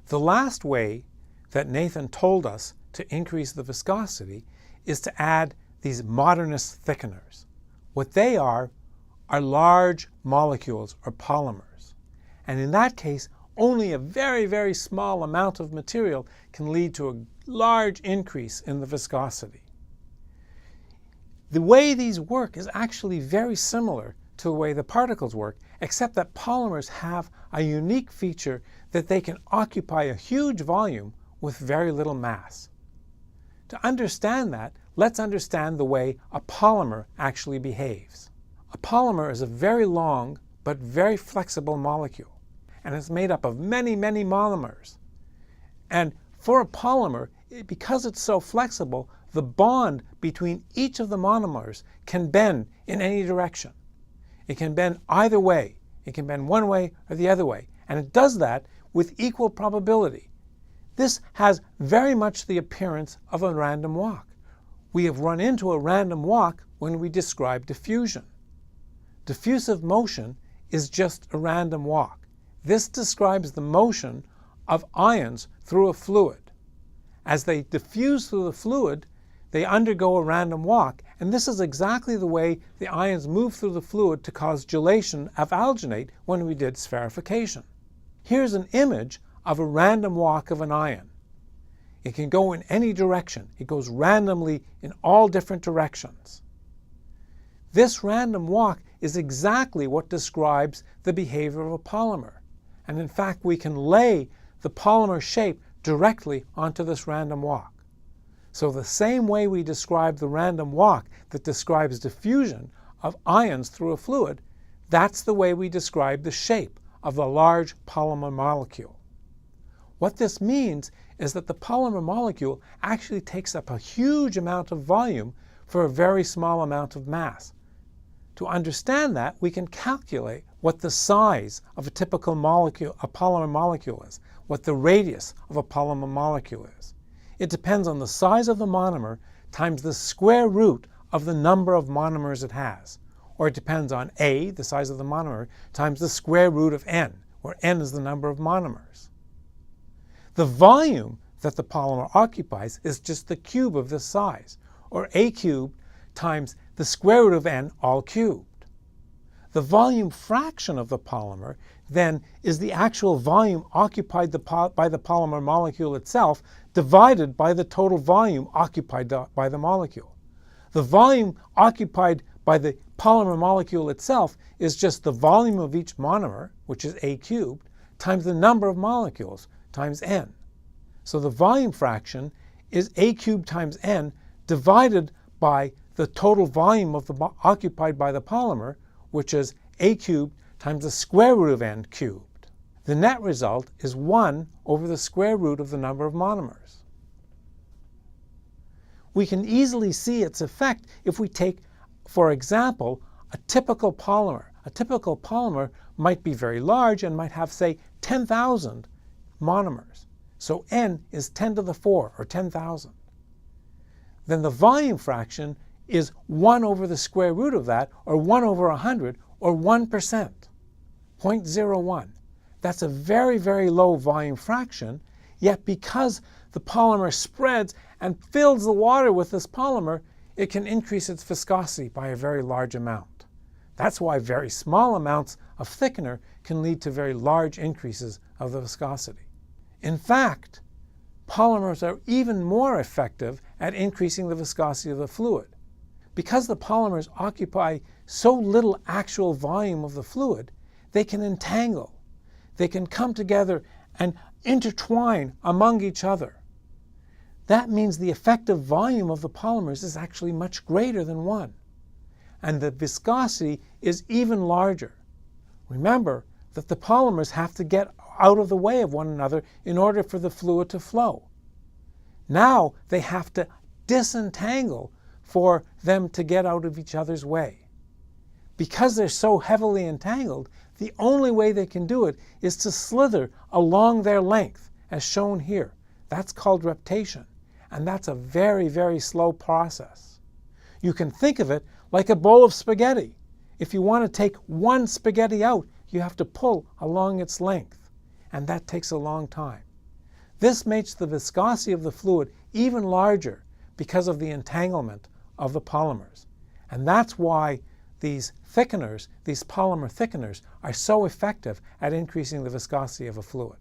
The last way that Nathan told us to increase the viscosity is to add these Modernist thickeners. What they are large molecules or polymers. And in that case, only a very, very small amount of material can lead to a large increase in the viscosity. The way these work is actually very similar to the way the particles work, except that polymers have a unique feature that they can occupy a huge volume with very little mass. To understand that, let's understand the way a polymer actually behaves. A polymer is a very long but very flexible molecule, and it's made up of many, many monomers. And for a polymer, because it's so flexible, the bond between each of the monomers can bend in any direction. It can bend either way. It can bend one way or the other way, and it does that with equal probability. This has very much the appearance of a random walk. We have run into a random walk when we describe diffusion. Diffusive motion is just a random walk. This describes the motion of ions through a fluid. As they diffuse through the fluid, they undergo a random walk, and this is exactly the way the ions move through the fluid to cause gelation of alginate when we did spherification. Here's an image of a random walk of an ion. It can go in any direction. It goes randomly in all different directions. This random walk is exactly what describes the behavior of a polymer. And in fact, we can lay the polymer shape directly onto this random walk. So the same way we describe the random walk that describes diffusion of ions through a fluid, that's the way we describe the shape of a large polymer molecule. What this means is that the polymer molecule actually takes up a huge amount of volume for a very small amount of mass. To understand that, we can calculate what the size of a typical molecule, a polymer molecule is, what the radius of a polymer molecule is. It depends on the size of the monomer times the square root of the number of monomers it has. Or it depends on A, the size of the monomer, times the square root of N, where N is the number of monomers. The volume that the polymer occupies is just the cube of this size, or A cubed times the square root of N all cubed. The volume fraction of the polymer then is the actual volume occupied by the polymer molecule itself divided by the total volume occupied by the molecule. The volume occupied by the polymer molecule itself is just the volume of each monomer, which is A cubed, times the number of molecules, times N. So the volume fraction is A cubed times N divided by the total volume of occupied by the polymer, which is A cubed times the square root of N cubed. The net result is 1 over the square root of the number of monomers. We can easily see its effect if we take, for example, a typical polymer. A typical polymer might be very large and might have, say, 10,000 monomers. So N is 10 to the 4, or 10,000. Then the volume fraction is 1 over the square root of that, or 1 over 100, or 1%, 0.01. That's a very, very low volume fraction, yet because the polymer spreads and fills the water with this polymer, it can increase its viscosity by a very large amount. That's why very small amounts of thickener can lead to very large increases of the viscosity. In fact, polymers are even more effective at increasing the viscosity of the fluid. Because the polymers occupy so little actual volume of the fluid, they can entangle. They can come together and intertwine among each other. That means the effective volume of the polymers is actually much greater than 1. And the viscosity is even larger. Remember that the polymers have to get out of the way of one another in order for the fluid to flow. Now they have to disentangle for them to get out of each other's way. Because they're so heavily entangled, the only way they can do it is to slither along their length, as shown here. That's called reptation, and that's a very, very slow process. You can think of it like a bowl of spaghetti. If you want to take one spaghetti out, you have to pull along its length, and that takes a long time. This makes the viscosity of the fluid even larger because of the entanglement of the polymers. And that's why these thickeners, these polymer thickeners, are so effective at increasing the viscosity of a fluid.